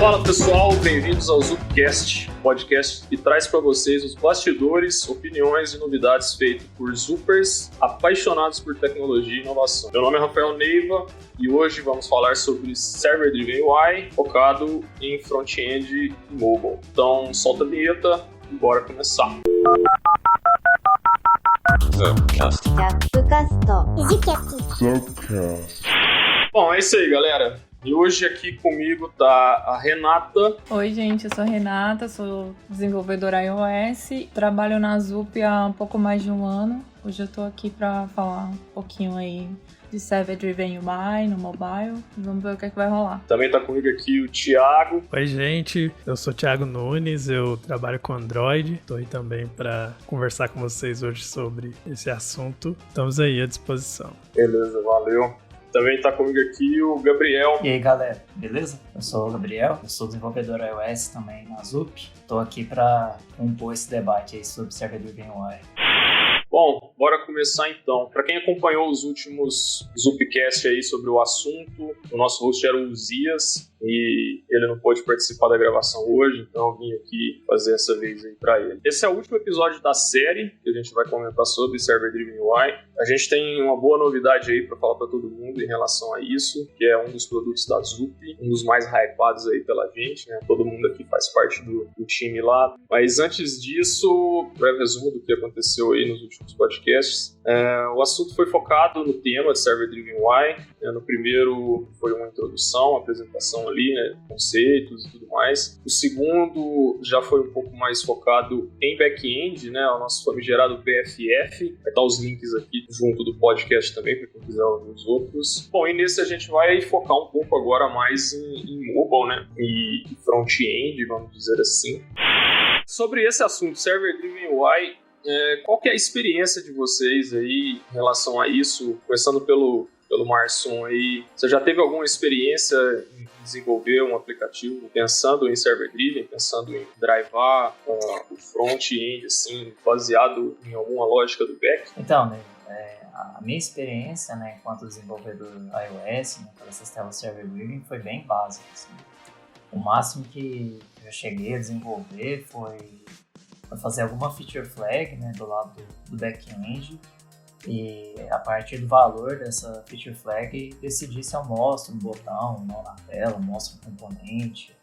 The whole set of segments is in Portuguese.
Fala pessoal, bem-vindos ao Zupcast, podcast que traz para vocês os bastidores, opiniões e novidades feitas por Zupers apaixonados por tecnologia e inovação. Meu nome é Rafael Neiva e hoje vamos falar sobre Server Driven UI focado em front-end e mobile. Então solta a vinheta e bora começar. Zupcast. Bom, é isso aí, galera. E hoje aqui comigo tá a Renata. Oi, gente, eu sou a Renata, sou desenvolvedora iOS, trabalho na Zup há um pouco mais de um ano. Hoje eu tô aqui para falar um pouquinho aí de Server Driven UI no mobile. Vamos ver o que é que vai rolar. Também tá comigo aqui o Thiago. Oi, gente, eu sou o Thiago Nunes, eu trabalho com Android. Tô aí também para conversar com vocês hoje sobre esse assunto. Estamos aí à disposição. Beleza, valeu. Também tá comigo aqui o Gabriel. E aí, galera, beleza? Eu sou o Gabriel, eu sou desenvolvedor iOS também na Zup. Tô aqui para compor esse debate aí sobre Server Driven UI. Bom, bora começar então. Para quem acompanhou os últimos Zupcast aí sobre o assunto, o nosso host era o Uzias e ele não pôde participar da gravação hoje, então eu vim aqui fazer essa vez aí para ele. Esse é o último episódio da série que a gente vai comentar sobre Server Driven UI. A gente tem uma boa novidade aí para falar para todo mundo em relação a isso, que é um dos produtos da Zup, um dos mais hypados aí pela gente, né? Todo mundo aqui faz parte do time lá. Mas antes disso, um breve resumo do que aconteceu aí nos últimos podcasts. O assunto foi focado no tema de Server Driven UI. No primeiro foi uma introdução, uma apresentação ali, né, conceitos e tudo mais. O segundo já foi um pouco mais focado em back-end, né, o nosso famigerado BFF. Vai estar os links aqui junto do podcast também, para quem quiser ouvir os outros. Bom, e nesse a gente vai focar um pouco agora mais em mobile, né, e front-end, vamos dizer assim. Sobre esse assunto, Server Driven UI, qual que é a experiência de vocês aí em relação a isso? Começando pelo Marson aí, você já teve alguma experiência em desenvolver um aplicativo pensando em server driven, pensando em drivar o front-end, assim, baseado em alguma lógica do back? Então, né, a minha experiência, né, enquanto desenvolvedor iOS, né, para essas telas server driven foi bem básica, assim. O máximo que eu cheguei a desenvolver foi fazer alguma feature flag, né, do lado do back-end, e a partir do valor dessa feature flag decidir se eu mostro um botão, não na tela, mostro um componente.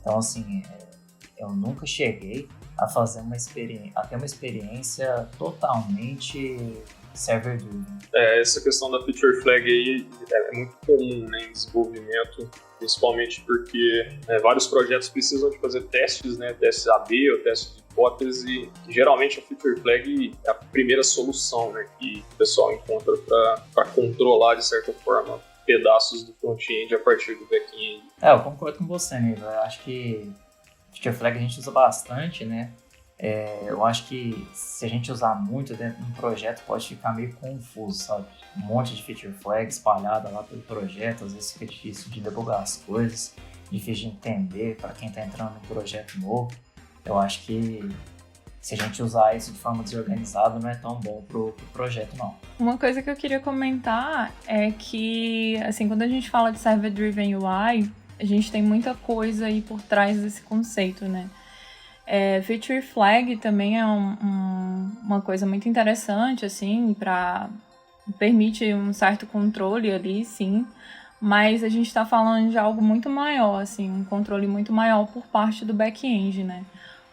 Então, assim, eu nunca cheguei a fazer ter uma experiência totalmente server driven. Essa questão da feature flag aí é muito comum, né, em desenvolvimento, principalmente porque vários projetos precisam de fazer testes, né, testes AB ou testes de hipótese, e geralmente a feature flag é a primeira solução, né, que o pessoal encontra para controlar, de certa forma, pedaços do front-end a partir do back-end. Eu concordo com você, Neiva. Eu acho que feature flag a gente usa bastante, né? Eu acho que se a gente usar muito dentro de um projeto pode ficar meio confuso, sabe? Um monte de feature flag espalhada lá pelo projeto, às vezes fica difícil de debugar as coisas, difícil de entender para quem está entrando num projeto novo. Eu acho que se a gente usar isso de forma desorganizada não é tão bom pro projeto, não. Uma coisa que eu queria comentar é que, assim, quando a gente fala de Server Driven UI, a gente tem muita coisa aí por trás desse conceito, né? Feature flag também é uma coisa muito interessante, assim, permite um certo controle ali, sim, mas a gente está falando de algo muito maior, assim, um controle muito maior por parte do back-end, né?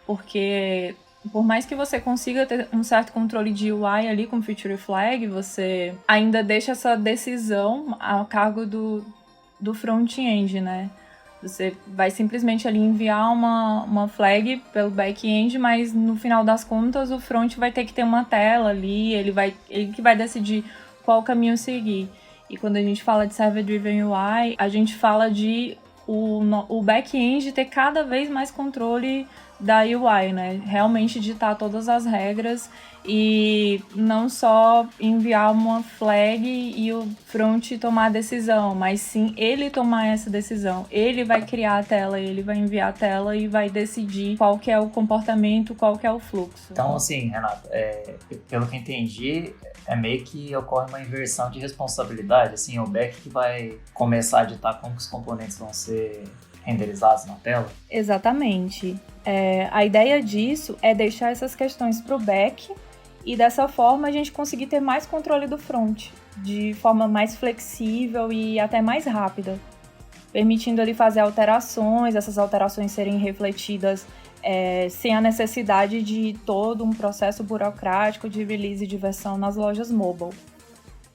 Porque por mais que você consiga ter um certo controle de UI ali com feature flag, você ainda deixa essa decisão a cargo do front-end, né? Você vai simplesmente ali enviar uma flag pelo back-end, mas no final das contas o front vai ter que ter uma tela ali, ele que vai decidir qual caminho seguir. E quando a gente fala de Server Driven UI, a gente fala de o back-end ter cada vez mais controle da UI, né? Realmente ditar todas as regras e não só enviar uma flag e o front tomar a decisão, mas sim ele tomar essa decisão. Ele vai criar a tela, ele vai enviar a tela e vai decidir qual que é o comportamento, qual que é o fluxo. Então, assim, Renato, pelo que entendi, é meio que ocorre uma inversão de responsabilidade, assim, o back que vai começar a ditar como que os componentes vão ser renderizados na tela? Exatamente. A ideia disso é deixar essas questões para o back e dessa forma a gente conseguir ter mais controle do front, de forma mais flexível e até mais rápida, permitindo ele fazer alterações, essas alterações serem refletidas sem a necessidade de todo um processo burocrático de release de versão nas lojas mobile,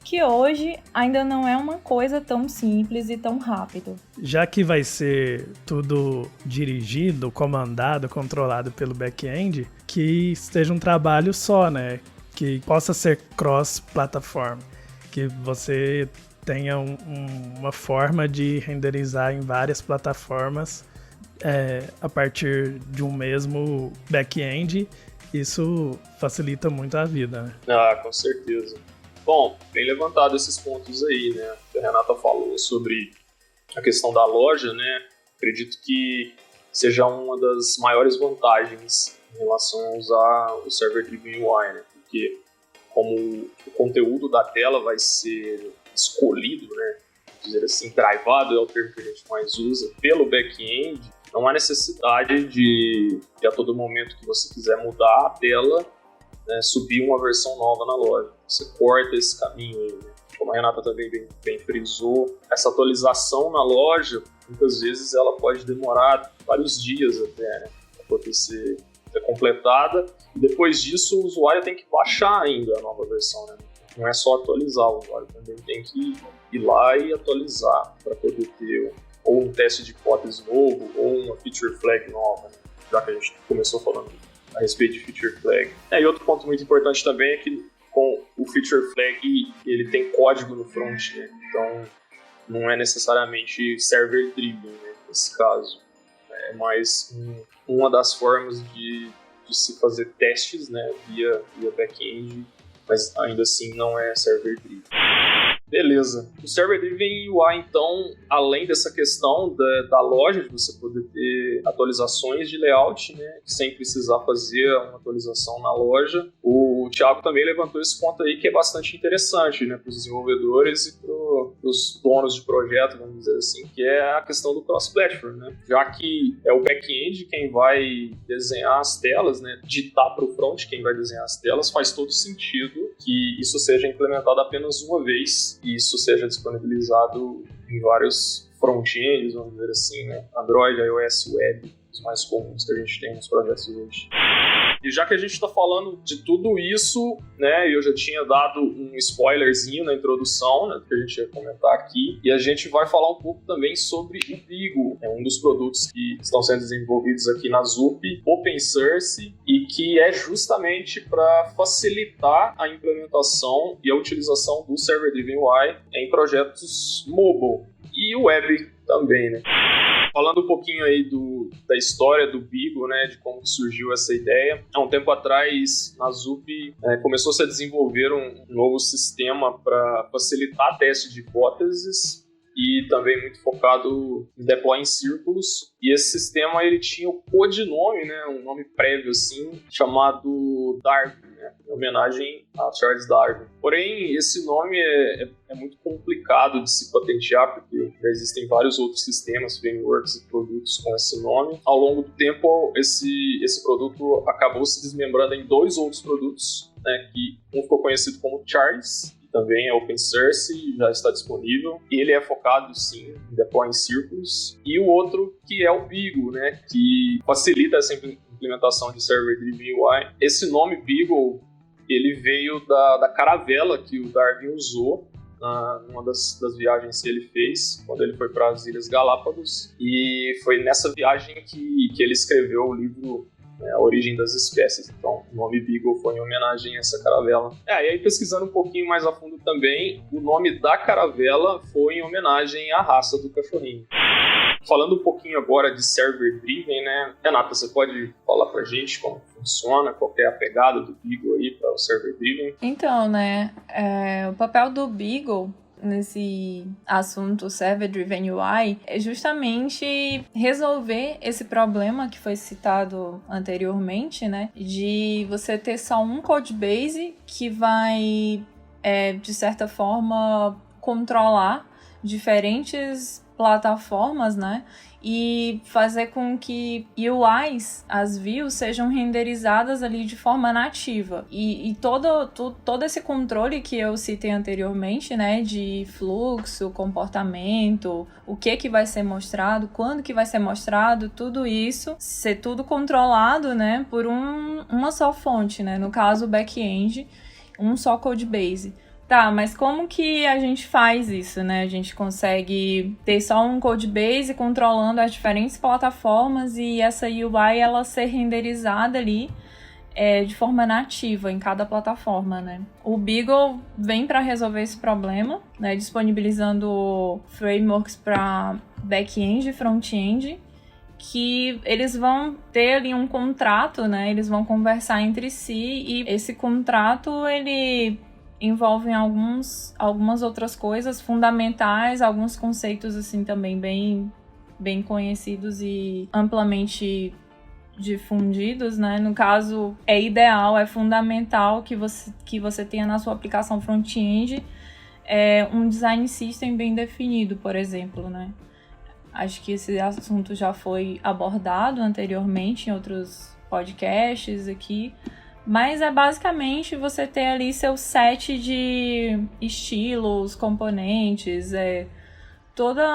que hoje ainda não é uma coisa tão simples e tão rápido. Já que vai ser tudo dirigido, comandado, controlado pelo back-end, que esteja um trabalho só, né? Que possa ser cross-plataforma, que você tenha uma forma de renderizar em várias plataformas a partir de um mesmo back-end. Isso facilita muito a vida, né? Com certeza. Bom, bem levantado esses pontos aí, né? A Renata falou sobre a questão da loja, né? Acredito que seja uma das maiores vantagens em relação a usar o Server Driven UI, né? Porque como o conteúdo da tela vai ser escolhido, né? Dizer assim, drivado é o termo que a gente mais usa, pelo back-end, não há necessidade de a todo momento que você quiser mudar a tela, né, subir uma versão nova na loja. Você corta esse caminho aí, né? Como a Renata também bem frisou, essa atualização na loja, muitas vezes ela pode demorar vários dias até, né, para poder ser completada. E depois disso, o usuário tem que baixar ainda a nova versão, né? Não é só atualizar, o usuário também tem que ir lá e atualizar para poder ter ou um teste de hipótese novo ou uma feature flag nova, né? Já que a gente começou falando a respeito de feature flag. E outro ponto muito importante também é que com o feature flag ele tem código no front, né? Então não é necessariamente server driven, né, nesse caso. É mais uma das formas de se fazer testes, né, via back-end, mas ainda assim não é server driven. Beleza. O Server Driven UI, então, além dessa questão da loja, de você poder ter atualizações de layout, né, sem precisar fazer uma atualização na loja, o Thiago também levantou esse ponto aí que é bastante interessante, né, para os desenvolvedores e para os donos de projeto, vamos dizer assim, que é a questão do cross-platform, né? Já que é o back-end quem vai desenhar as telas, né, ditar para o front quem vai desenhar as telas, faz todo sentido que isso seja implementado apenas uma vez e isso seja disponibilizado em vários front-ends, vamos dizer assim, né? Android, iOS, Web, os mais comuns que a gente tem nos projetos hoje. E já que a gente está falando de tudo isso, né, eu já tinha dado um spoilerzinho na introdução, né, que a gente ia comentar aqui, e a gente vai falar um pouco também sobre o Beagle, é um dos produtos que estão sendo desenvolvidos aqui na Zup, open source, e que é justamente para facilitar a implementação e a utilização do Server Driven UI em projetos mobile e web também, né. Falando um pouquinho aí da história do Beagle, né, de como surgiu essa ideia. Há um tempo atrás, na Zup, começou-se a desenvolver um novo sistema para facilitar teste de hipóteses e também muito focado em deploy em círculos. E esse sistema ele tinha o codinome, né, um nome prévio assim, chamado Darwin, né, em homenagem a Charles Darwin. Porém, esse nome é muito complicado de se patentear, porque já existem vários outros sistemas, frameworks e produtos com esse nome. Ao longo do tempo, esse produto acabou se desmembrando em dois outros produtos, né, que um ficou conhecido como Charles, também é open source, já está disponível. Ele é focado, sim, em deploy em círculos. E o outro, que é o Beagle, né, que facilita essa implementação de Server Driven UI. Esse nome Beagle, ele veio da caravela que o Darwin usou numa das viagens que ele fez, quando ele foi para as Ilhas Galápagos. E foi nessa viagem que ele escreveu o livro A Origem das Espécies. Então, o nome Beagle foi em homenagem a essa caravela. E aí, pesquisando um pouquinho mais a fundo também, o nome da caravela foi em homenagem à raça do cachorrinho. Falando um pouquinho agora de Server Driven, né? Renata, você pode falar pra gente como funciona, qual é a pegada do Beagle aí para o Server Driven? Então, né, o papel do Beagle nesse assunto Server Driven UI é justamente resolver esse problema que foi citado anteriormente, né, de você ter só um codebase que vai, de certa forma, controlar diferentes plataformas, né? E fazer com que UIs, as views, sejam renderizadas ali de forma nativa. E todo esse controle que eu citei anteriormente, né, de fluxo, comportamento, o que vai ser mostrado, quando que vai ser mostrado, tudo isso ser tudo controlado, né, por uma só fonte, né, no caso o back-end, um só codebase. Tá, mas como que a gente faz isso, né? A gente consegue ter só um codebase controlando as diferentes plataformas e essa UI ela ser renderizada ali de forma nativa em cada plataforma, né? O Beagle vem para resolver esse problema, né? Disponibilizando frameworks para back-end e front-end, que eles vão ter ali um contrato, né? Eles vão conversar entre si e esse contrato, ele envolve algumas outras coisas fundamentais, alguns conceitos assim também bem conhecidos e amplamente difundidos, né? No caso, é ideal, é fundamental que você tenha na sua aplicação front-end um design system bem definido, por exemplo, né? Acho que esse assunto já foi abordado anteriormente em outros podcasts aqui, mas é basicamente você ter ali seu set de estilos, componentes, toda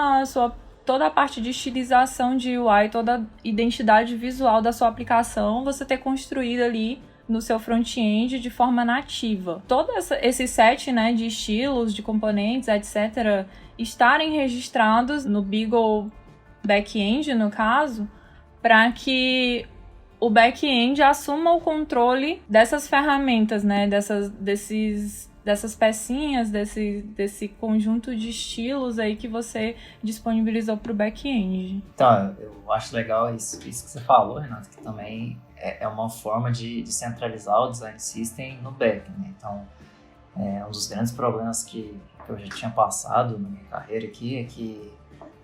a parte de estilização de UI, toda a identidade visual da sua aplicação, você ter construído ali no seu front-end de forma nativa. Todo esse set, né, de estilos, de componentes, etc., estarem registrados no Beagle Backend, no caso, para que o back-end assuma o controle dessas ferramentas, né? Dessas pecinhas, desse conjunto de estilos aí que você disponibilizou para o back-end. Então, eu acho legal isso que você falou, Renato, que também é uma forma de centralizar o design system no back, né? Então, um dos grandes problemas que eu já tinha passado na minha carreira aqui é que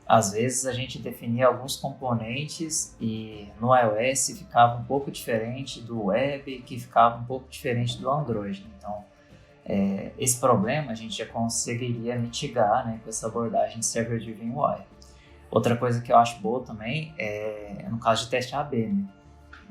às vezes a gente definia alguns componentes e no iOS ficava um pouco diferente do web, que ficava um pouco diferente do Android. Então, esse problema a gente já conseguiria mitigar, né, com essa abordagem de Server Driven UI. Outra coisa que eu acho boa também é no caso de teste AB, né?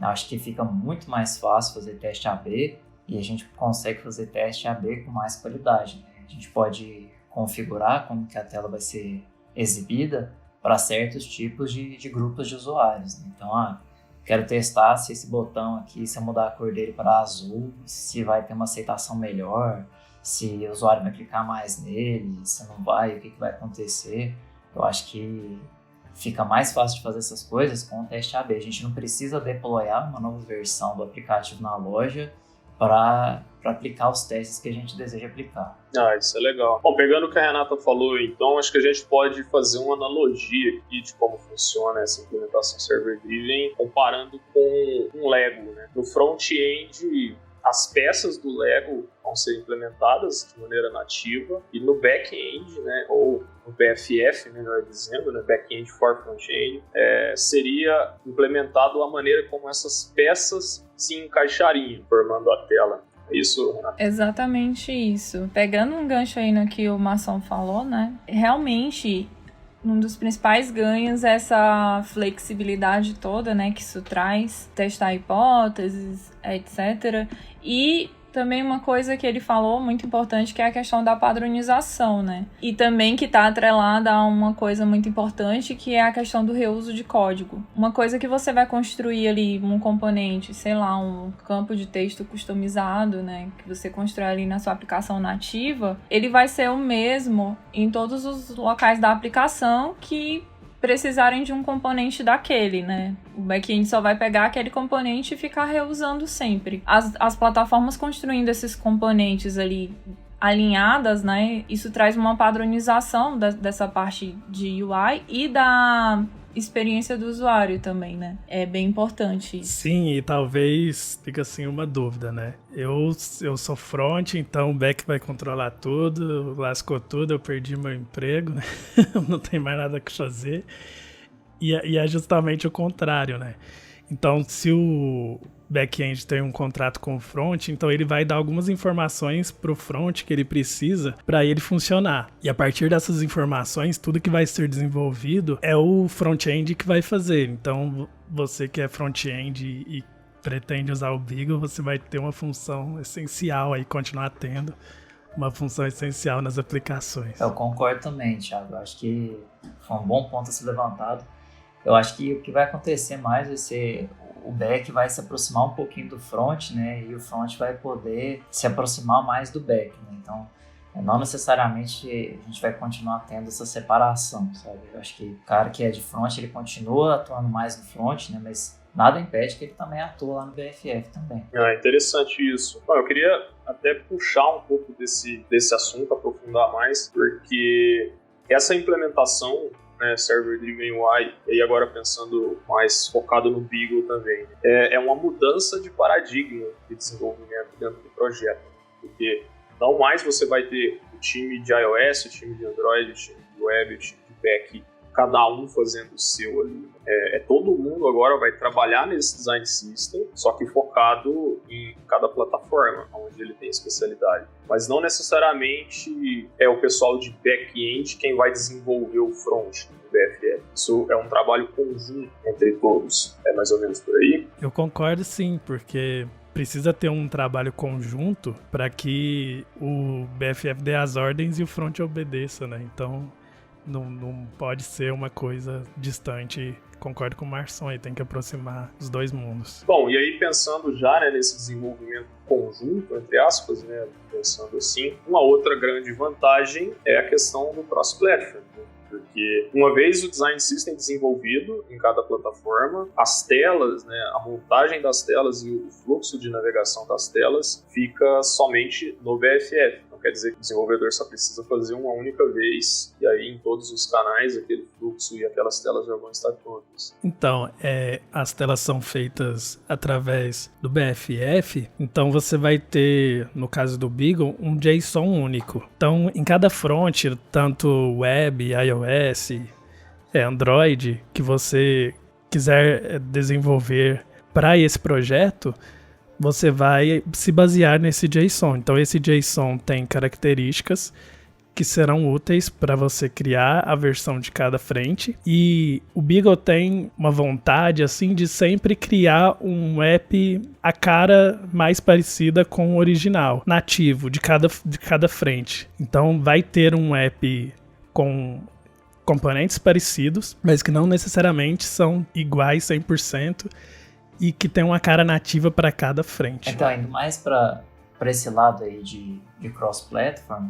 Eu acho que fica muito mais fácil fazer teste AB e a gente consegue fazer teste AB com mais qualidade, né? A gente pode configurar como que a tela vai ser exibida para certos tipos de grupos de usuários. Então, quero testar se esse botão aqui, se eu mudar a cor dele para azul, se vai ter uma aceitação melhor, se o usuário vai clicar mais nele, se não vai, o que vai acontecer. Eu acho que fica mais fácil de fazer essas coisas com o teste AB. A gente não precisa deployar uma nova versão do aplicativo na loja para aplicar os testes que a gente deseja aplicar. Isso é legal. Bom, pegando o que a Renata falou, então, acho que a gente pode fazer uma analogia aqui de como funciona essa implementação server-driven, comparando com um Lego, né? No front-end, as peças do Lego vão ser implementadas de maneira nativa, e no back-end, né, ou no BFF, melhor dizendo, né, back-end for front-end, seria implementado a maneira como essas peças se encaixariam, formando a tela. É isso, Renato? Exatamente isso. Pegando um gancho aí no que o Masson falou, né, realmente um dos principais ganhos é essa flexibilidade toda, né, que isso traz, testar hipóteses, etc. E também uma coisa que ele falou muito importante, que é a questão da padronização, né? E também que está atrelada a uma coisa muito importante, que é a questão do reuso de código. Uma coisa que você vai construir ali, um componente, sei lá, um campo de texto customizado, né? Que você constrói ali na sua aplicação nativa, ele vai ser o mesmo em todos os locais da aplicação que precisarem de um componente daquele, né? O back-end só vai pegar aquele componente e ficar reusando sempre. As plataformas construindo esses componentes ali alinhadas, né? Isso traz uma padronização dessa parte de UI e da experiência do usuário também, né? É bem importante isso. Sim, e talvez fique assim uma dúvida, né? Eu sou front, então o back vai controlar tudo, lascou tudo, eu perdi meu emprego, né? Não tem mais nada que fazer. E é justamente o contrário, né? Então, se o back-end tem um contrato com o front, então ele vai dar algumas informações pro front que ele precisa para ele funcionar. E a partir dessas informações, tudo que vai ser desenvolvido é o front-end que vai fazer. Então, você que é front-end e pretende usar o Beagle, você vai ter uma função essencial aí, continuar tendo uma função essencial nas aplicações. Eu concordo também, Thiago. Eu acho que foi um bom ponto a ser levantado. Eu acho que o que vai acontecer mais vai ser o back vai se aproximar um pouquinho do front, né? E o front vai poder se aproximar mais do back, né? Então, não necessariamente a gente vai continuar tendo essa separação, sabe? Eu acho que o cara que é de front, ele continua atuando mais no front, né? Mas nada impede que ele também atue lá no BFF também. Interessante isso. Bom, eu queria até puxar um pouco desse assunto, aprofundar mais, porque essa implementação, né, Server Driven UI, e agora pensando mais focado no Beagle também, é uma mudança de paradigma de desenvolvimento dentro do projeto, porque não mais você vai ter o time de iOS, o time de Android, o time de web, o time de back, cada um fazendo o seu ali. Todo mundo agora vai trabalhar nesse design system, só que focado em cada plataforma, onde ele tem especialidade. Mas não necessariamente é o pessoal de back-end quem vai desenvolver o front do BFF. Isso é um trabalho conjunto entre todos. É mais ou menos por aí? Eu concordo sim, porque precisa ter um trabalho conjunto para que o BFF dê as ordens e o front obedeça, né? Então não pode ser uma coisa distante. Concordo com o Marson aí, tem que aproximar os dois mundos. Bom, e aí pensando já, né, nesse desenvolvimento conjunto, entre aspas, né, pensando assim, uma outra grande vantagem é a questão do cross-platform, né? Porque uma vez o design system desenvolvido em cada plataforma, as telas, né, a montagem das telas e o fluxo de navegação das telas fica somente no BFF. Quer dizer que o desenvolvedor só precisa fazer uma única vez, e aí em todos os canais aquele fluxo e aquelas telas já vão estar prontas. Então, as telas são feitas através do BFF, então você vai ter, no caso do Beagle, um JSON único. Então, em cada front, tanto web, iOS, Android, que você quiser desenvolver para esse projeto, você vai se basear nesse JSON. Então, esse JSON tem características que serão úteis para você criar a versão de cada frente. E o Beagle tem uma vontade, assim, de sempre criar um app a cara mais parecida com o original, nativo, de cada frente. Então, vai ter um app com componentes parecidos, mas que não necessariamente são iguais 100%. E que tem uma cara nativa para cada frente. Então, indo mais para esse lado aí de cross-platform,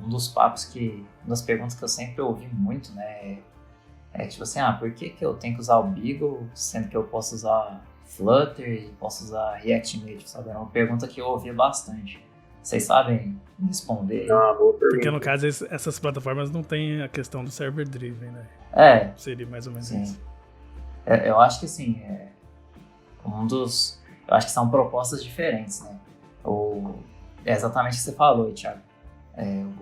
um dos papos uma das perguntas que eu sempre ouvi muito, né, é tipo assim, por que eu tenho que usar o Beagle, sendo que eu posso usar Flutter e posso usar React Native, sabe? É uma pergunta que eu ouvia bastante. Vocês sabem responder? Boa pergunta. Porque no caso, essas plataformas não tem a questão do server driven, né? Seria mais ou menos isso. Eu acho que assim, eu acho que são propostas diferentes, né? É exatamente o que você falou, Thiago.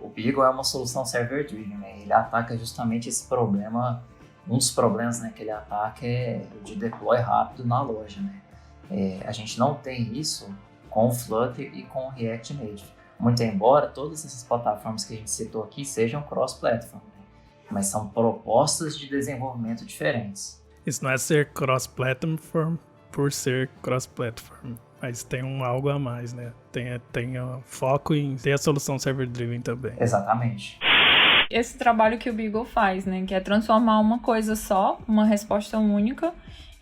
O Beagle é uma solução server-driven, né? Ele ataca justamente esse problema. Um dos problemas, né, que ele ataca é o de deploy rápido na loja, né? A gente não tem isso com o Flutter e com o React Native. Muito embora todas essas plataformas que a gente citou aqui sejam cross-platform, né? Mas são propostas de desenvolvimento diferentes. Isso não é ser cross-platform por ser cross-platform, mas tem algo a mais, né? Tem foco em ter a solução server-driven também. Exatamente. Esse trabalho que o Beagle faz, né? Que é transformar uma coisa só, uma resposta única,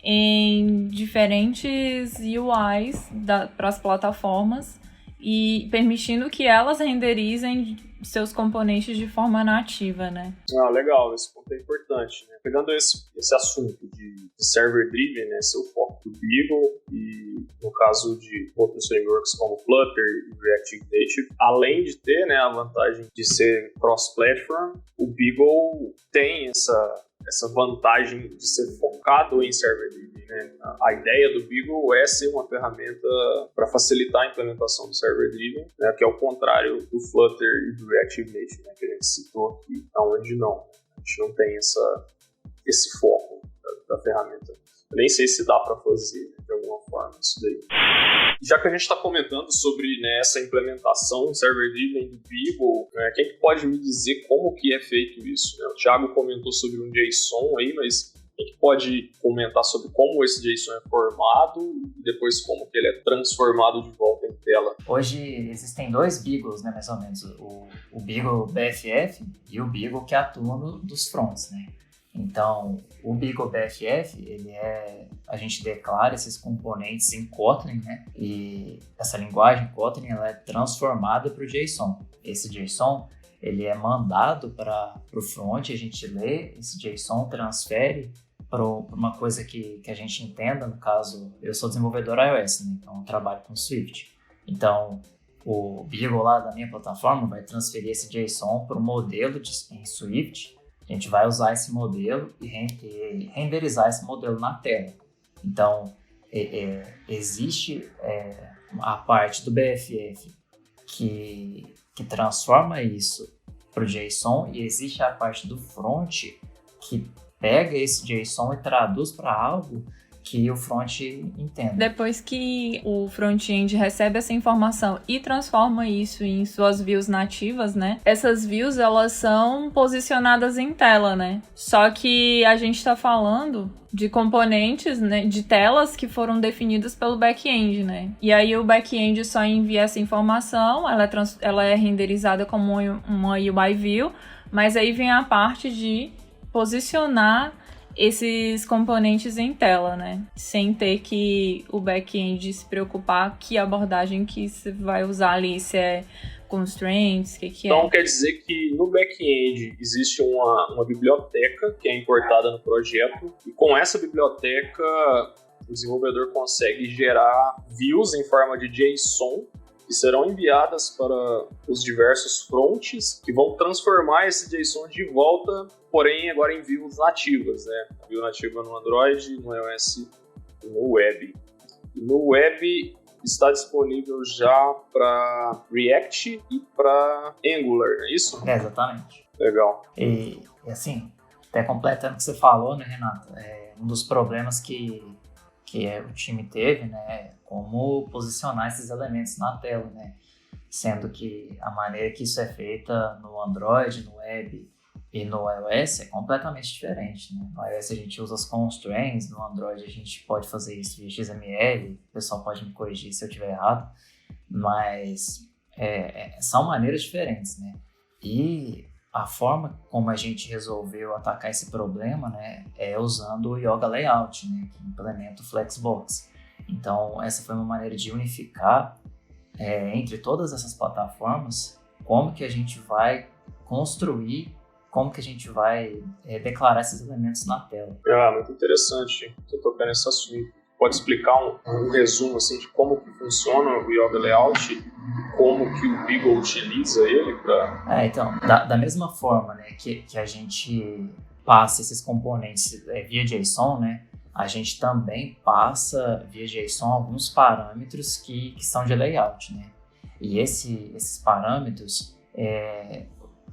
em diferentes UIs para as plataformas e permitindo que elas renderizem seus componentes de forma nativa, né? Legal, esse ponto é importante, né? Pegando esse assunto de server-driven, né, seu foco do Beagle e no caso de outros frameworks como Flutter e React Native, além de ter, né, a vantagem de ser cross-platform, o Beagle tem essa vantagem de ser focado em server-driven, né? A ideia do Beagle é ser uma ferramenta para facilitar a implementação do server-driven, né? Que é o contrário do Flutter e do React Native, né? Que a gente citou aqui, onde não. A gente não tem esse foco da ferramenta. Eu nem sei se dá para fazer de alguma forma isso daí. Já que a gente está comentando sobre, né, essa implementação server-driven do Beagle, né, quem que pode me dizer como que é feito isso? Né? O Thiago comentou sobre um JSON aí, mas quem que pode comentar sobre como esse JSON é formado e depois como que ele é transformado de volta em tela? Hoje existem 2 Beagles, né, mais ou menos, o Beagle BFF e o Beagle que atua dos fronts, né? Então, o Beagle BFF, a gente declara esses componentes em Kotlin, né? E essa linguagem Kotlin, ela é transformada para o JSON. Esse JSON, ele é mandado para o front, a gente lê esse JSON, transfere para uma coisa que a gente entenda. No caso, eu sou desenvolvedor iOS, né? Então eu trabalho com Swift. Então, o Beagle lá da minha plataforma vai transferir esse JSON para o modelo em Swift. A gente vai usar esse modelo e renderizar esse modelo na tela. Então, existe a parte do BFF que transforma isso para o JSON, e existe a parte do front que pega esse JSON e traduz para algo que o front entenda. Depois que o front-end recebe essa informação e transforma isso em suas views nativas, né? Essas views, elas são posicionadas em tela, né? Só que a gente está falando de componentes, né, de telas que foram definidas pelo back-end, né? E aí o back-end só envia essa informação, ela é renderizada como uma UI view, mas aí vem a parte de posicionar esses componentes em tela, né? Sem ter que o back-end se preocupar que abordagem que você vai usar ali, se é constraints, o que é. Então quer dizer que no back-end existe uma biblioteca que é importada no projeto, e com essa biblioteca o desenvolvedor consegue gerar views em forma de JSON que serão enviadas para os diversos fronts, que vão transformar esse JSON de volta, porém agora em views nativas, né? View nativa no Android, no iOS e no web. E no web está disponível já para React e para Angular, não é isso? Exatamente. Legal. E assim, até completando o que você falou, né, Renato? Um dos problemas que o time teve, né, como posicionar esses elementos na tela, né? Sendo que a maneira que isso é feita no Android, no web e no iOS é completamente diferente, né? No iOS a gente usa as constraints, no Android a gente pode fazer isso via XML, o pessoal pode me corrigir se eu estiver errado, mas são maneiras diferentes, né? E a forma como a gente resolveu atacar esse problema, né, é usando o Yoga Layout, né, que implementa o Flexbox. Então, essa foi uma maneira de unificar entre todas essas plataformas como que a gente vai construir, como que a gente vai declarar esses elementos na tela. Muito interessante você tocar nesse assunto. Pode explicar um resumo assim, de como que funciona o Yoga Layout, como que o Beagle utiliza ele para... Então, da mesma forma, né, que a gente passa esses componentes via JSON, né, a gente também passa via JSON alguns parâmetros que são de layout, né? E esses parâmetros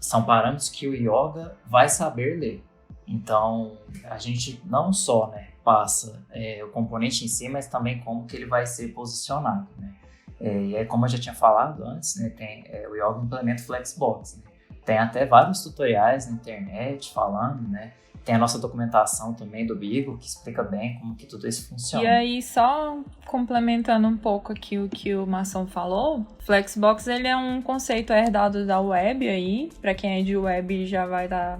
são parâmetros que o Yoga vai saber ler. Então, a gente não só, né, passa o componente em si, mas também como que ele vai ser posicionado, né? E aí, como eu já tinha falado antes, né, tem o Yoga implementa o Flexbox, né? Tem até vários tutoriais na internet falando, né? Tem a nossa documentação também do Beagle, que explica bem como que tudo isso funciona. E aí, só complementando um pouco aqui o que o Marção falou, Flexbox ele é um conceito herdado da web aí, para quem é de web já vai estar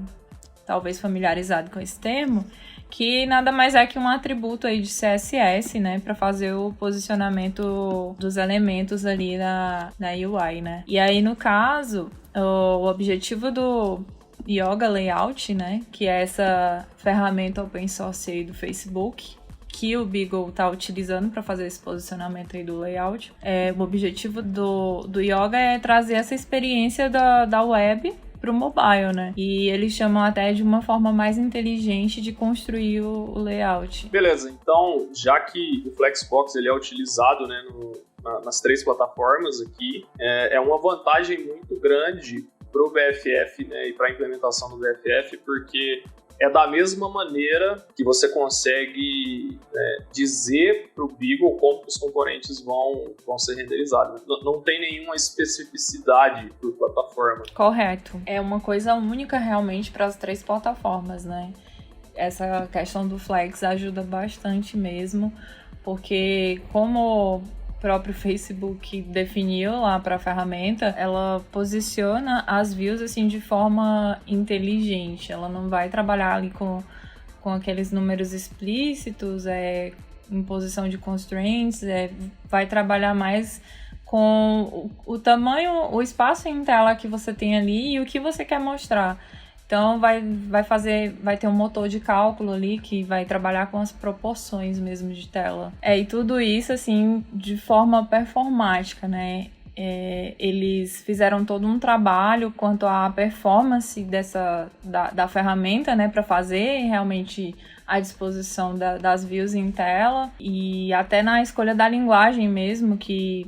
talvez familiarizado com esse termo, que nada mais é que um atributo aí de CSS, né, para fazer o posicionamento dos elementos ali na UI, né. E aí, no caso, o objetivo do Yoga Layout, né, que é essa ferramenta open source aí do Facebook, que o Beagle está utilizando para fazer esse posicionamento aí do layout. O objetivo do Yoga é trazer essa experiência da web para o mobile, né? E eles chamam até de uma forma mais inteligente de construir o layout. Beleza, então, já que o Flexbox ele é utilizado, né, nas 3 plataformas aqui, é uma vantagem muito grande para o BFF, né, e para a implementação do BFF, porque É da mesma maneira que você consegue dizer para o Beagle como que os componentes vão ser renderizados. Não tem nenhuma especificidade por plataforma. Correto. É uma coisa única realmente para as 3 plataformas, né? Essa questão do Flex ajuda bastante mesmo, porque como o próprio Facebook definiu lá para a ferramenta, ela posiciona as views assim de forma inteligente. Ela não vai trabalhar ali com aqueles números explícitos, em posição de constraints, vai trabalhar mais com o tamanho, o espaço em tela que você tem ali e o que você quer mostrar. Então vai ter um motor de cálculo ali que vai trabalhar com as proporções mesmo de tela. E tudo isso assim de forma performática, né? Eles fizeram todo um trabalho quanto à performance da ferramenta, né, para fazer realmente a disposição das views em tela, e até na escolha da linguagem mesmo, que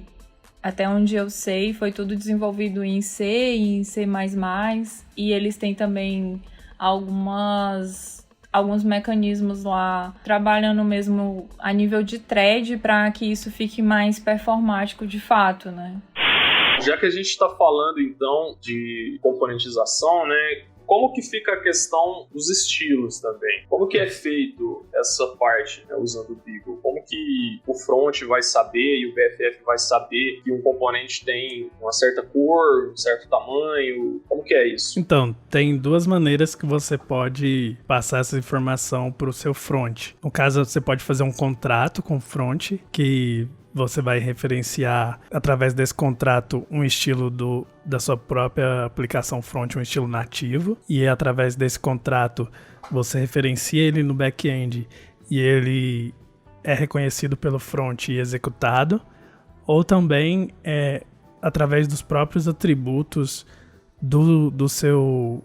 até onde eu sei, foi tudo desenvolvido em C e em C++, e eles têm também alguns mecanismos lá, trabalhando mesmo a nível de thread para que isso fique mais performático de fato, né? Já que a gente está falando, então, de componentização, né? Como que fica a questão dos estilos também? Como que é feito essa parte, né, usando o Beagle? Como que o front vai saber e o BFF vai saber que um componente tem uma certa cor, um certo tamanho? Como que é isso? Então, tem 2 maneiras que você pode passar essa informação para o seu front. No caso, você pode fazer um contrato com o front, que você vai referenciar, através desse contrato, um estilo da sua própria aplicação front, um estilo nativo. E através desse contrato, você referencia ele no back-end e ele é reconhecido pelo front e executado. Ou também, através dos próprios atributos do seu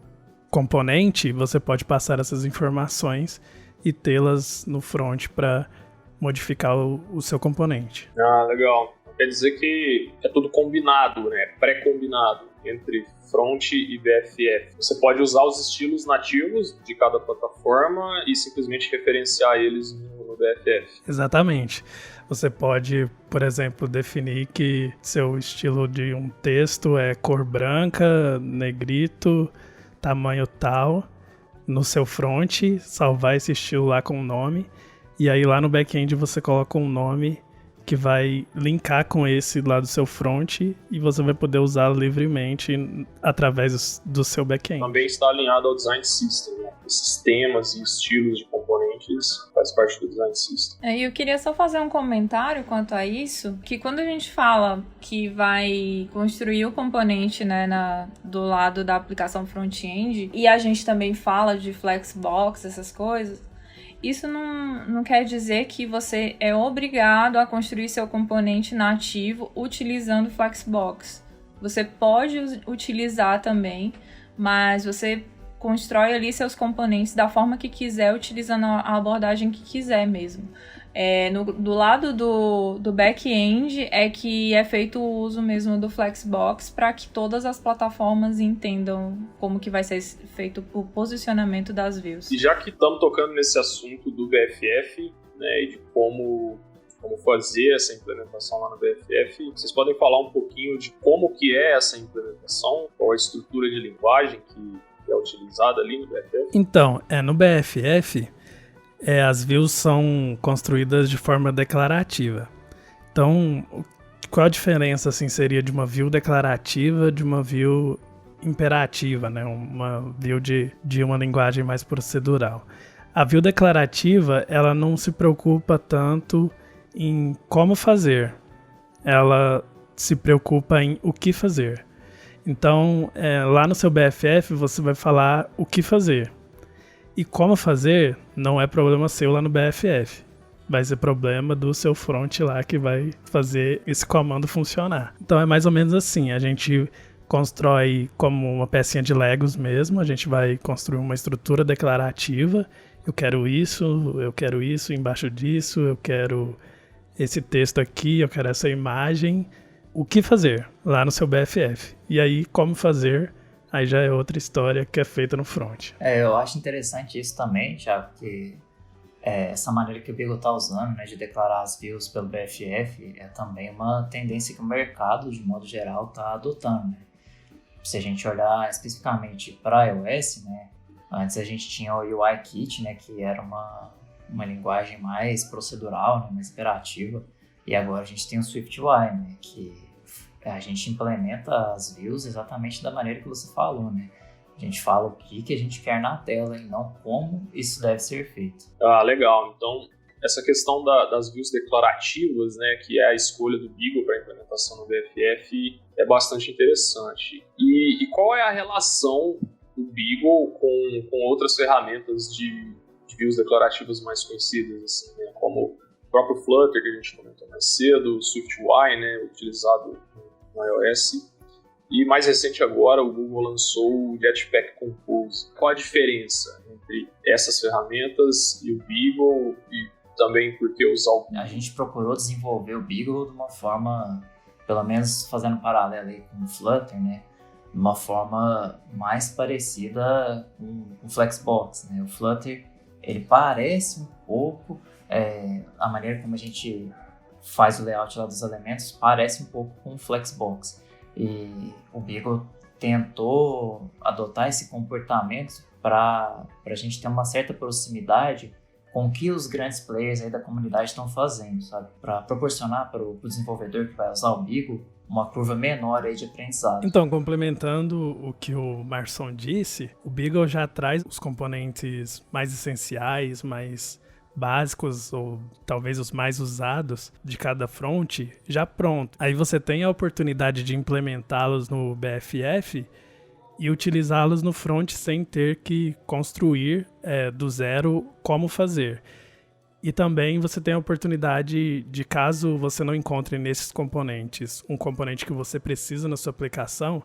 componente, você pode passar essas informações e tê-las no front para modificar o seu componente. Ah, legal. Quer dizer que é tudo combinado, né? Pré-combinado entre front e BFF. Você pode usar os estilos nativos de cada plataforma e simplesmente referenciar eles no BFF. Exatamente. Você pode, por exemplo, definir que seu estilo de um texto é cor branca, negrito, tamanho tal, no seu front, salvar esse estilo lá com o nome. E aí lá no back-end você coloca um nome que vai linkar com esse lá do seu front e você vai poder usar livremente através do seu back-end. Também está alinhado ao design system, né? Esses temas e estilos de componentes faz parte do design system. Eu queria só fazer um comentário quanto a isso, que quando a gente fala que vai construir o componente, né, do lado da aplicação front-end, e a gente também fala de Flexbox, essas coisas, isso não quer dizer que você é obrigado a construir seu componente nativo utilizando Flexbox. Você pode utilizar também, mas você constrói ali seus componentes da forma que quiser, utilizando a abordagem que quiser mesmo. Do lado do back-end é que é feito o uso mesmo do Flexbox para que todas as plataformas entendam como que vai ser feito o posicionamento das views. E já que estamos tocando nesse assunto do BFF, né, e de como fazer essa implementação lá no BFF, vocês podem falar um pouquinho de como que é essa implementação, qual a estrutura de linguagem que é utilizada ali no BFF? Então, no BFF, as views são construídas de forma declarativa. Então, qual a diferença assim, seria de uma view declarativa de uma view imperativa, né? Uma view de uma linguagem mais procedural? A view declarativa, ela não se preocupa tanto em como fazer, ela se preocupa em o que fazer. Então, lá no seu BFF, você vai falar o que fazer. E como fazer não é problema seu lá no BFF. Vai ser problema do seu front lá que vai fazer esse comando funcionar. Então é mais ou menos assim. A gente constrói como uma pecinha de Legos mesmo. A gente vai construir uma estrutura declarativa. Eu quero isso embaixo disso. Eu quero esse texto aqui, eu quero essa imagem. O que fazer lá no seu BFF. E aí, como fazer, aí já é outra história que é feita no front. Eu acho interessante isso também, Thiago, porque essa maneira que o Beagle está usando, né, de declarar as views pelo BFF é também uma tendência que o mercado, de modo geral, está adotando, né? Se a gente olhar especificamente para iOS, né, antes a gente tinha o UIKit, né, que era uma linguagem mais procedural, né, mais imperativa, e agora a gente tem o SwiftUI, né, que a gente implementa as views exatamente da maneira que você falou, né? A gente fala o que a gente quer na tela e não como isso deve ser feito. Legal. Então, essa questão das views declarativas, né, que é a escolha do Beagle para a implementação no BFF, é bastante interessante. E qual é a relação do Beagle com outras ferramentas de views declarativas mais conhecidas, assim, né, como o próprio Flutter, que a gente comentou mais cedo, o SwiftUI, né, utilizado no iOS. E mais recente agora, o Google lançou o Jetpack Compose. Qual a diferença entre essas ferramentas e o Beagle, e também por que usar o Beagle? A gente procurou desenvolver o Beagle de uma forma, pelo menos fazendo paralelo aí com o Flutter, né? De uma forma mais parecida com o Flexbox, né? O Flutter, ele parece um pouco, a maneira como a gente faz o layout lá dos elementos, parece um pouco com o Flexbox. E o Beagle tentou adotar esse comportamento para a gente ter uma certa proximidade com o que os grandes players aí da comunidade estão fazendo, sabe? Para proporcionar para o desenvolvedor que vai usar o Beagle uma curva menor aí de aprendizado. Então, complementando o que o Marson disse, o Beagle já traz os componentes mais essenciais, mais básicos ou talvez os mais usados de cada front já pronto. Aí você tem a oportunidade de implementá-los no BFF e utilizá-los no front sem ter que construir do zero como fazer. E também você tem a oportunidade de, caso você não encontre nesses componentes um componente que você precisa na sua aplicação,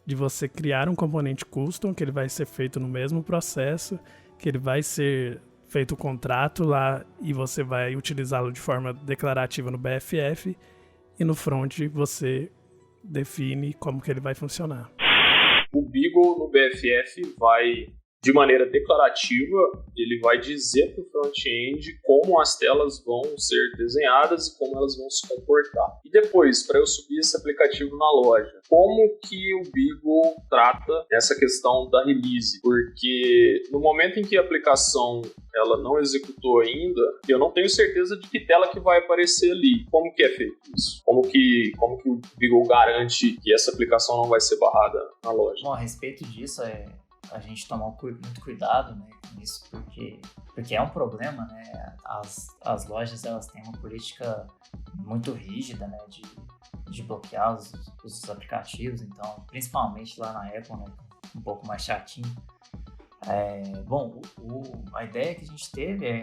de você criar um componente custom, que ele vai ser feito no mesmo processo, que ele vai ser feito o contrato lá e você vai utilizá-lo de forma declarativa no BFF, e no front você define como que ele vai funcionar. O Beagle no BFF vai, de maneira declarativa, ele vai dizer para o front-end como as telas vão ser desenhadas e como elas vão se comportar. E depois, para eu subir esse aplicativo na loja, como que o Beagle trata essa questão da release? Porque no momento em que a aplicação ela não executou ainda, eu não tenho certeza de que tela que vai aparecer ali. Como que é feito isso? Como que o Beagle garante que essa aplicação não vai ser barrada na loja? Bom, a respeito disso, a gente tomar muito cuidado, né, com isso, porque é um problema, né? As lojas, elas têm uma política muito rígida, né, de bloquear os aplicativos, então, principalmente lá na Apple, né, um pouco mais chatinho. Bom, a ideia que a gente teve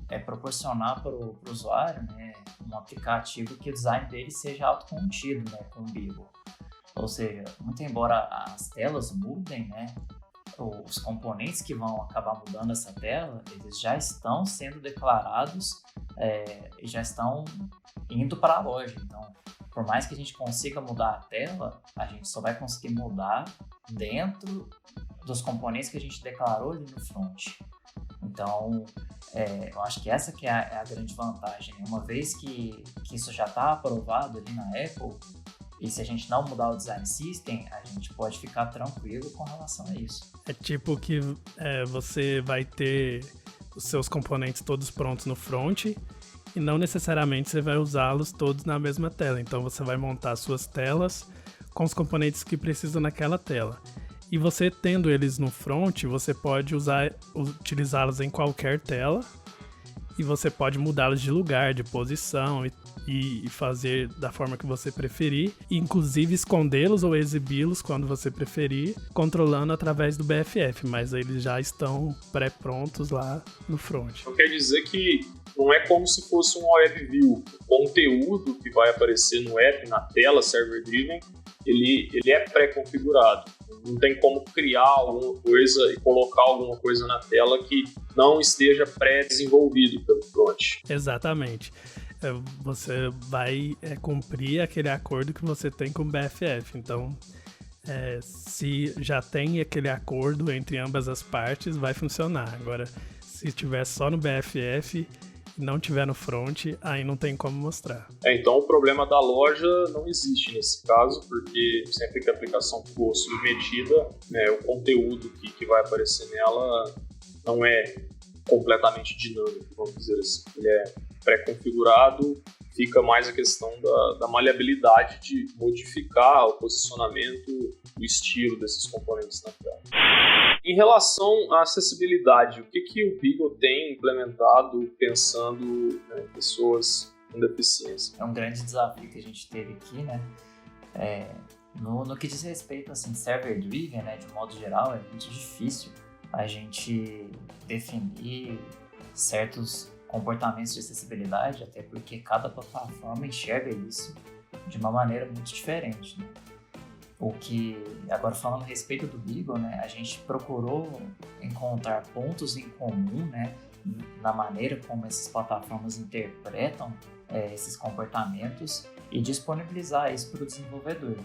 é proporcionar para o usuário, né, um aplicativo que o design dele seja autocontido, né, com o Beagle. Ou seja, muito embora as telas mudem, né, os componentes que vão acabar mudando essa tela, eles já estão sendo declarados e já estão indo para a loja. Então, por mais que a gente consiga mudar a tela, a gente só vai conseguir mudar dentro dos componentes que a gente declarou ali no front. Então, eu acho que essa que é a grande vantagem. Uma vez que isso já está aprovado ali na Apple, e se a gente não mudar o design system, a gente pode ficar tranquilo com relação a isso. É tipo que você vai ter os seus componentes todos prontos no front e não necessariamente você vai usá-los todos na mesma tela. Então você vai montar suas telas com os componentes que precisam naquela tela. E você tendo eles no front, você pode utilizá-los em qualquer tela e você pode mudá-los de lugar, de posição e fazer da forma que você preferir, inclusive escondê-los ou exibi-los quando você preferir, controlando através do BFF, mas eles já estão pré-prontos lá no front. Então quer dizer que não é como se fosse um web view. O conteúdo que vai aparecer no app, na tela server-driven, ele é pré-configurado. Não tem como criar alguma coisa e colocar alguma coisa na tela que não esteja pré-desenvolvido pelo front. Exatamente. Você vai cumprir aquele acordo que você tem com o BFF. Então, Se já tem aquele acordo entre ambas as partes, vai funcionar. Agora, se tiver só no BFF e não tiver no front, aí não tem como mostrar. Então o problema da loja não existe nesse caso, porque sempre que a aplicação for submetida, o conteúdo que vai aparecer nela não é completamente dinâmico, vamos dizer assim. Ele é pré-configurado, fica mais a questão da maleabilidade de modificar o posicionamento, o estilo desses componentes na tela. Em relação à acessibilidade, o que o Beagle tem implementado pensando em pessoas com deficiência? É um grande desafio que a gente teve aqui, né? No que diz respeito, assim, server-driven, né, de modo geral, é muito difícil a gente definir certos comportamentos de acessibilidade, até porque cada plataforma enxerga isso de uma maneira muito diferente, né? O que, agora falando a respeito do Beagle, né, a gente procurou encontrar pontos em comum, né, na maneira como essas plataformas interpretam esses comportamentos e disponibilizar isso para o desenvolvedor.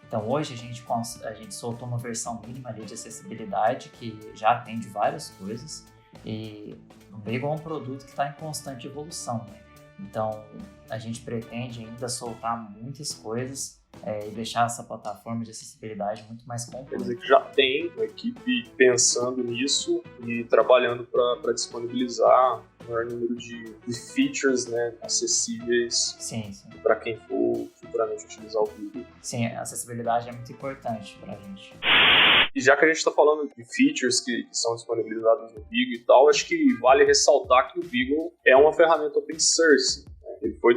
Então hoje a gente soltou uma versão mínima ali de acessibilidade que já atende várias coisas, e o Beagle é um produto que está em constante evolução, né? Então a gente pretende ainda soltar muitas coisas e deixar essa plataforma de acessibilidade muito mais completa. Quer dizer que já tem uma equipe pensando nisso e trabalhando para disponibilizar o maior número de features, né, acessíveis para quem for futuramente utilizar o Beagle. Sim, a acessibilidade é muito importante para a gente. E já que a gente está falando de features que são disponibilizadas no Beagle e tal, acho que vale ressaltar que o Beagle é uma ferramenta open source. Ele foi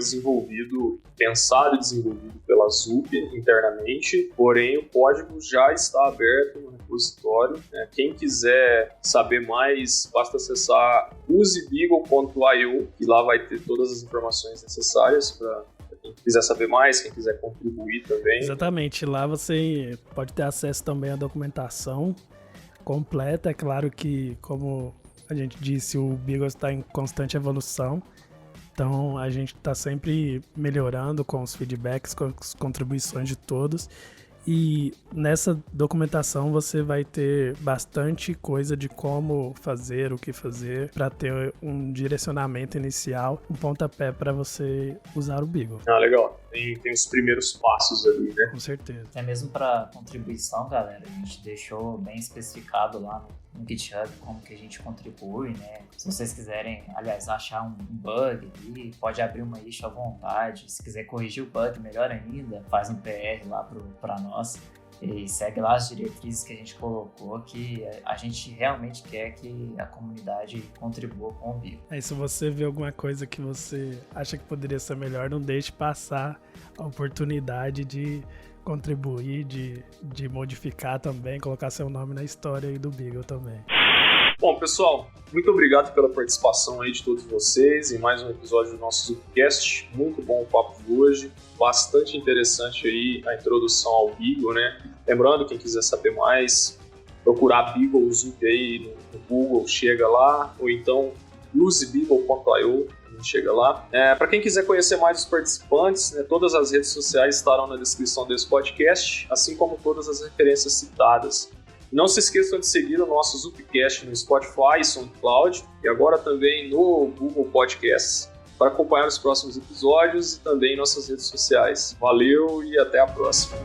pensado e desenvolvido pela ZUP internamente, porém o código já está aberto no repositório. Quem quiser saber mais, basta acessar usebeagle.io, e lá vai ter todas as informações necessárias para quem quiser saber mais, quem quiser contribuir também. Exatamente, lá você pode ter acesso também à documentação completa. É claro que, como a gente disse, o Beagle está em constante evolução. Então, a gente está sempre melhorando com os feedbacks, com as contribuições de todos. E nessa documentação você vai ter bastante coisa de como fazer, o que fazer, para ter um direcionamento inicial, um pontapé para você usar o Beagle. Legal. Tem os primeiros passos ali, né? Com certeza. Até mesmo para contribuição, galera, a gente deixou bem especificado lá no GitHub como que a gente contribui, né? Se vocês quiserem, aliás, achar um bug ali, pode abrir uma issue à vontade. Se quiser corrigir o bug, melhor ainda, faz um PR lá para nós. E segue lá as diretrizes que a gente colocou, que a gente realmente quer que a comunidade contribua com o Beagle. Aí, se você vê alguma coisa que você acha que poderia ser melhor, não deixe passar a oportunidade de contribuir, de modificar também, colocar seu nome na história aí do Beagle também. Bom, pessoal, muito obrigado pela participação aí de todos vocês em mais um episódio do nosso Zupcast. Muito bom o papo de hoje, bastante interessante aí a introdução ao Beagle, né? Lembrando, quem quiser saber mais, procurar Beagle Zup aí no Google, chega lá, ou então usebeagle.io, chega lá. Para quem quiser conhecer mais os participantes, né, todas as redes sociais estarão na descrição desse podcast, assim como todas as referências citadas. Não se esqueçam de seguir o nosso Zupcast no Spotify e SoundCloud, e agora também no Google Podcasts, para acompanhar os próximos episódios e também em nossas redes sociais. Valeu e até a próxima!